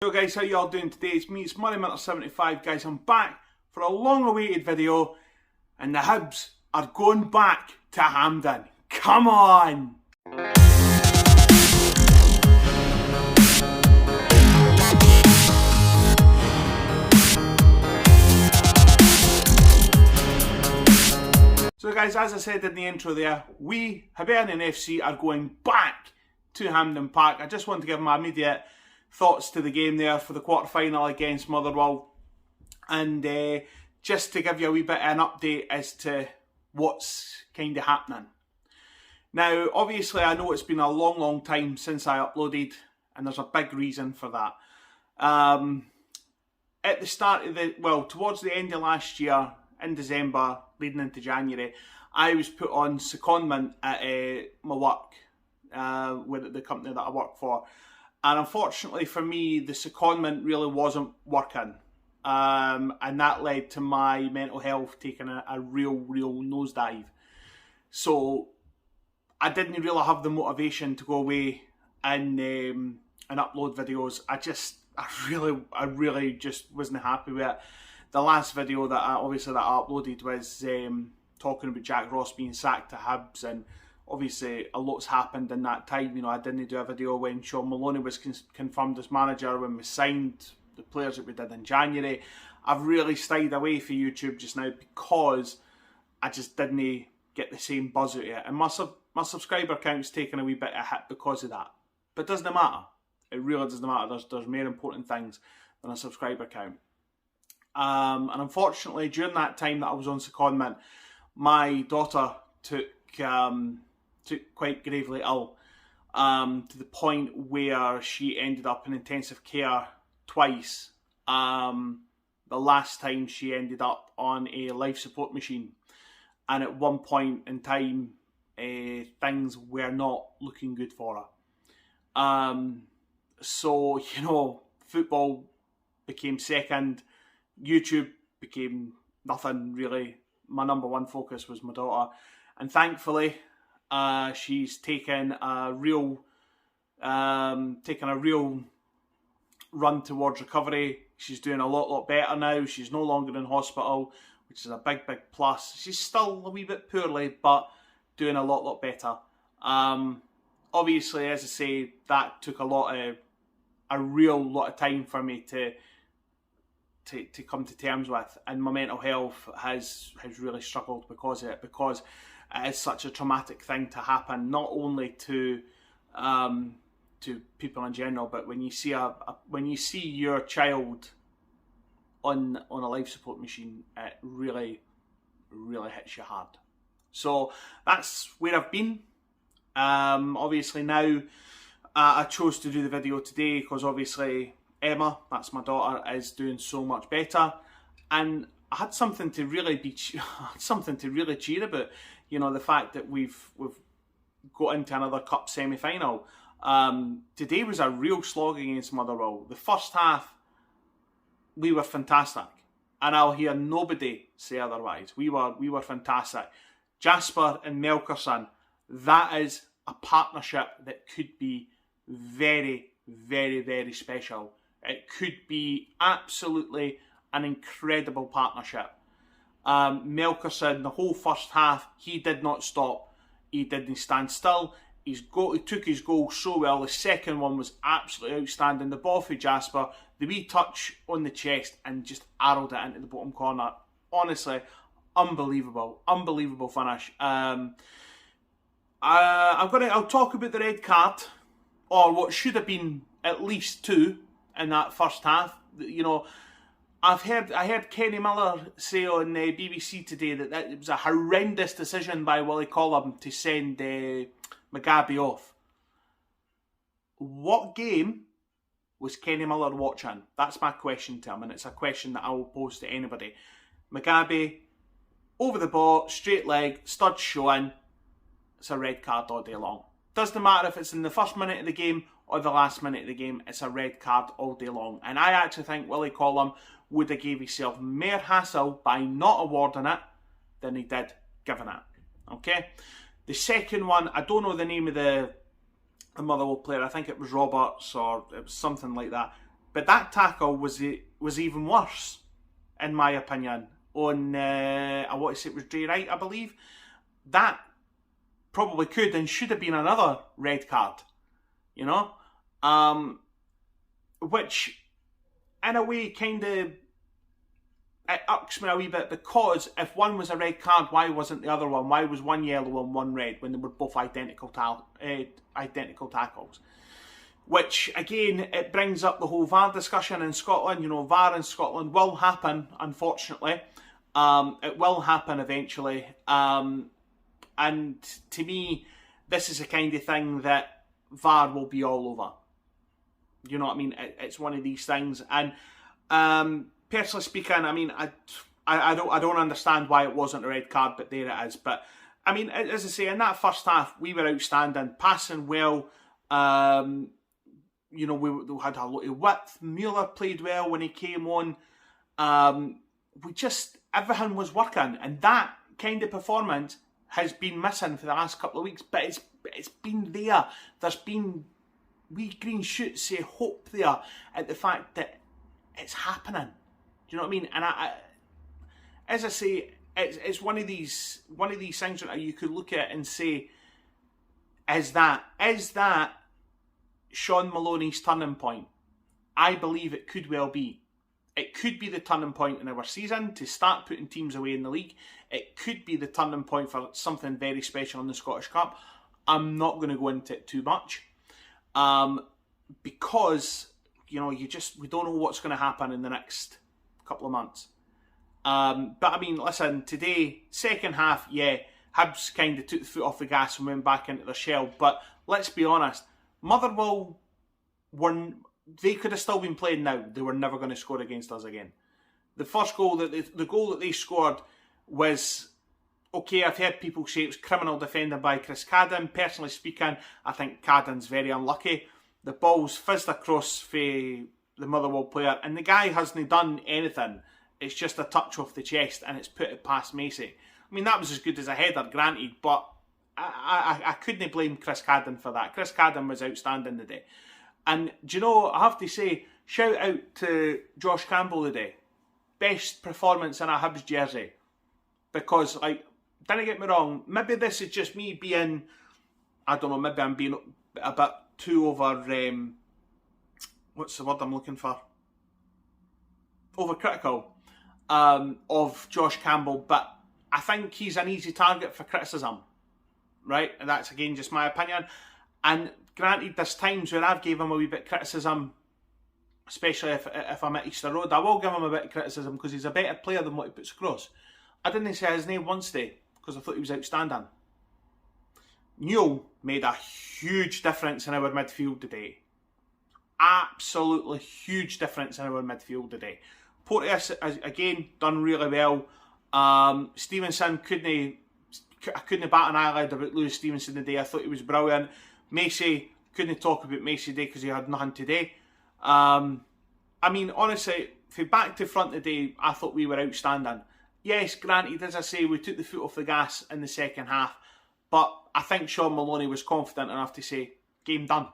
Hello guys, how you all doing today? It's me, it's Moneyminter75 guys. I'm back for a long awaited video and the Hibs are going back to Hampden. Come on! So guys, as I said in the intro there, we, Hibernian FC, are going back to Hampden Park. I just want to give my immediate thoughts to the game there for the quarter-final against Motherwell, and just to give you a wee bit of an update as to what's kind of happening. Now, obviously, I know it's been a long time since I uploaded, and there's a big reason for that. At the start of towards the end of last year, in December, leading into January, I was put on secondment at my work, with the company that I work for. And unfortunately for me, the secondment really wasn't working. And that led to my mental health taking a real nosedive. So I didn't really have the motivation to go away and upload videos. I really just wasn't happy with it. The last video that I uploaded was talking about Jack Ross being sacked to Hibs, and obviously a lot's happened in that time. You know, I didn't do a video when Sean Maloney was confirmed as manager, when we signed the players that we did in January. I've really stayed away from YouTube just now because I just didn't get the same buzz out of it. And my subscriber count's taken a wee bit of a hit because of that. But it doesn't matter. It really doesn't matter. There's more important things than a subscriber count. And unfortunately, during that time that I was on secondment, my daughter took quite gravely ill, to the point where she ended up in intensive care twice. The last time she ended up on a life support machine, and at one point in time things were not looking good for her. So, you know, football became second, YouTube became nothing really. My number one focus was my daughter, and thankfully she's taken a real run towards recovery. She's doing a lot better now. She's no longer in hospital, which is a big plus. She's still a wee bit poorly, but doing a lot better. Obviously, as I say, that took a real lot of time for me to come to terms with, and my mental health has really struggled because of it, because it is such a traumatic thing to happen, not only to people in general, but when you see your child on a life support machine, it really hits you hard. So that's where I've been. Obviously now I chose to do the video today because obviously Emma, that's my daughter, is doing so much better, and I had something to really cheer about. You know, the fact that we've got into another cup semi-final. Today was a real slog against Motherwell. The first half, we were fantastic, and I'll hear nobody say otherwise. We were fantastic. Jasper and Melkerson, that is a partnership that could be very special. It could be absolutely an incredible partnership. Melkerson, the whole first half, he did not stop. He didn't stand still. He took his goal so well. The second one was absolutely outstanding. The ball for Jasper, the wee touch on the chest, and just arrowed it into the bottom corner. Honestly, unbelievable finish. I'll talk about the red card, or what should have been at least two in that first half. You know, I heard Kenny Miller say on BBC today that it was a horrendous decision by Willie Collum to send Mugabe off. What game was Kenny Miller watching? That's my question to him, and it's a question that I will pose to anybody. Mugabe, over the ball, straight leg, stud showing. It's a red card all day long. Doesn't matter if it's in the first minute of the game or the last minute of the game, it's a red card all day long. And I actually think Willie Collum would have gave himself more hassle by not awarding it than he did giving it. Okay? The second one, I don't know the name of the Motherwell player. I think it was Roberts or it was something like that. But that tackle was even worse, in my opinion, on, I want to say it was Jay Wright, I believe. That probably could and should have been another red card, you know? Which, in a way, kind of, it irks me a wee bit, because if one was a red card, why wasn't the other one? Why was one yellow and one red when they were both identical tackles? Which, again, it brings up the whole VAR discussion in Scotland. You know, VAR in Scotland will happen, unfortunately. It will happen eventually. And to me, this is the kind of thing that VAR will be all over. You know what I mean? It's one of these things. And personally speaking, I mean, I don't understand why it wasn't a red card, but there it is. But, I mean, as I say, in that first half, we were outstanding, passing well. You know, we had a lot of width. Mueller played well when he came on. Everything was working. And that kind of performance has been missing for the last couple of weeks. But it's been there. There's been wee green shoots of hope there at the fact that it's happening. Do you know what I mean? And as I say, it's one of these things that you could look at and say, is that Sean Maloney's turning point? I believe it could well be. It could be the turning point in our season to start putting teams away in the league. It could be the turning point for something very special in the Scottish Cup. I'm not going to go into it too much, because you know we don't know what's going to happen in the next couple of months. But I mean, listen, today, second half, yeah, Hibs kind of took the foot off the gas and went back into their shell. But let's be honest, Motherwell they could have still been playing now. They were never going to score against us again. The first goal the goal that they scored was, okay, I've heard people say it was criminal defending by Chris Cadden. Personally speaking, I think Cadden's very unlucky. The ball's fizzed across for the Motherwell player, and the guy hasn't done anything. It's just a touch off the chest, and it's put it past Macy. I mean, that was as good as a header, granted, but I couldn't blame Chris Cadden for that. Chris Cadden was outstanding today. And do you know, I have to say, shout out to Josh Campbell today. Best performance in a Hibs jersey. Because, like, don't get me wrong, maybe this is just me being, I don't know, maybe I'm being a bit too over, what's the word I'm looking for? Overcritical of Josh Campbell, but I think he's an easy target for criticism, right? And that's, again, just my opinion. And granted, there's times where I've gave him a wee bit of criticism, especially if I'm at Easter Road. I will give him a bit of criticism because he's a better player than what he puts across. I didn't say his name once today because I thought he was outstanding. Newell made a huge difference in our midfield today. Absolutely huge difference in our midfield today. Porteous, again, done really well. Stevenson, I couldn't bat an eyelid about Lewis Stevenson today. I thought he was brilliant. Macy, couldn't talk about Macy today because he had nothing today. I mean, honestly, from back to front today, I thought we were outstanding. Yes, granted, as I say, we took the foot off the gas in the second half, but I think Sean Maloney was confident enough to say, game done.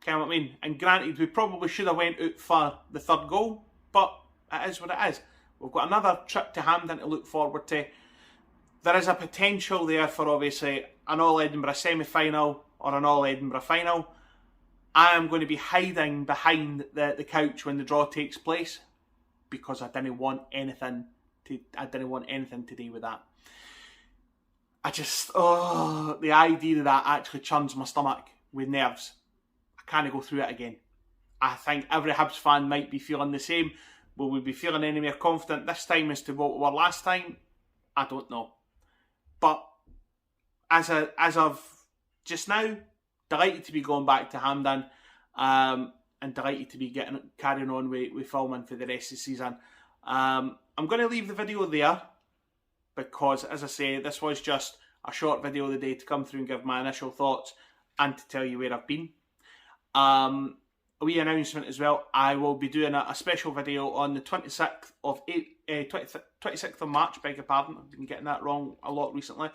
You know what I mean? And granted, we probably should have went out for the third goal, but it is what it is. We've got another trip to Hampden to look forward to. There is a potential there for, obviously, an All-Edinburgh semi-final or an All-Edinburgh final. I am going to be hiding behind the couch when the draw takes place because I didn't want anything to do with that. The idea of that actually churns my stomach with nerves. I can't go through it again. I think every Hibs fan might be feeling the same. Will we be feeling any more confident this time as to what we were last time? I don't know. But as of just now, delighted to be going back to Hampden, and delighted to be carrying on with filming for the rest of the season. I'm going to leave the video there because, as I say, this was just a short video of the day to come through and give my initial thoughts and to tell you where I've been. A wee announcement as well. I will be doing a special video on the 26th of March, beg your pardon. I've been getting that wrong a lot recently.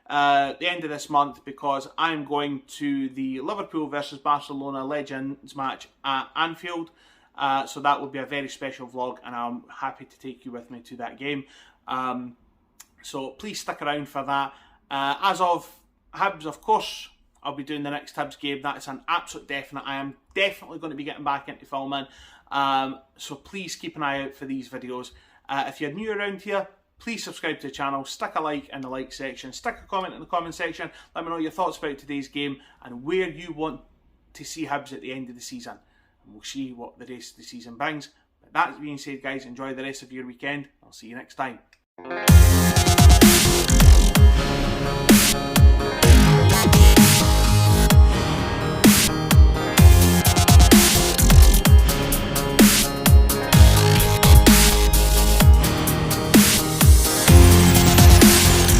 the end of this month, because I'm going to the Liverpool versus Barcelona Legends match at Anfield. So that will be a very special vlog, and I'm happy to take you with me to that game. So please stick around for that. As of Hibs, of course, I'll be doing the next Hibs game. That is an absolute definite. I am definitely going to be getting back into filming. So please keep an eye out for these videos. If you're new around here, please subscribe to the channel, stick a like in the like section, stick a comment in the comment section, let me know your thoughts about today's game and where you want to see Hibs at the end of the season. And we'll see what the rest of the season brings. But that being said, guys, enjoy the rest of your weekend. I'll see you next time.